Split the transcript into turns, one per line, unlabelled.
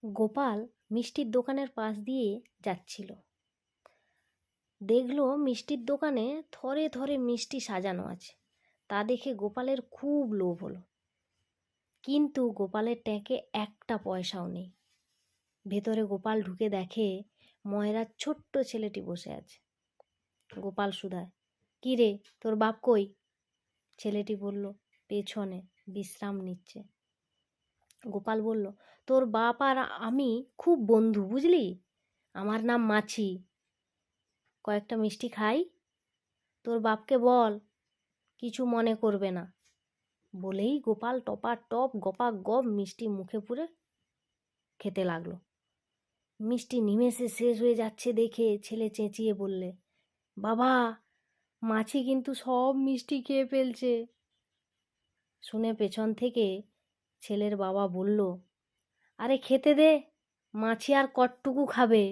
গোপাল মিষ্টির দোকানের পাশ দিয়ে যাচ্ছিল। দেখলো মিষ্টির দোকানে থরে থরে মিষ্টি সাজানো আছে। তা দেখে গোপালের খুব লোভ হলো, কিন্তু গোপালের ট্যাঁকে একটা পয়সাও নেই। ভেতরে গোপাল ঢুকে দেখে ময়রার ছোট্ট ছেলেটি বসে আছে। গোপাল শুধায়, কী রে, তোর বাপ কই? ছেলেটি বলল, পেছনে বিশ্রাম নিচ্ছে। গোপাল বলল, তোর বাপ আর আমি খুব বন্ধু, বুঝলি? আমার নাম মাছি, কয়েকটা মিষ্টি খাই? তোর বাপকে বল, কিছু মনে করবে না। বলেই গোপাল টপা টপ গপা গপ মিষ্টি মুখে পুরে খেতে লাগলো। মিষ্টি নিমেষে শেষ হয়ে যাচ্ছে দেখে ছেলে চেঁচিয়ে বললে, বাবা, মাছি কিন্তু সব মিষ্টি খেয়ে ফেলছে। শুনে পেছন থেকে ছেলের বাবা বলল, আরে খেতে দে, মাছি আর কটটুকু খাবে।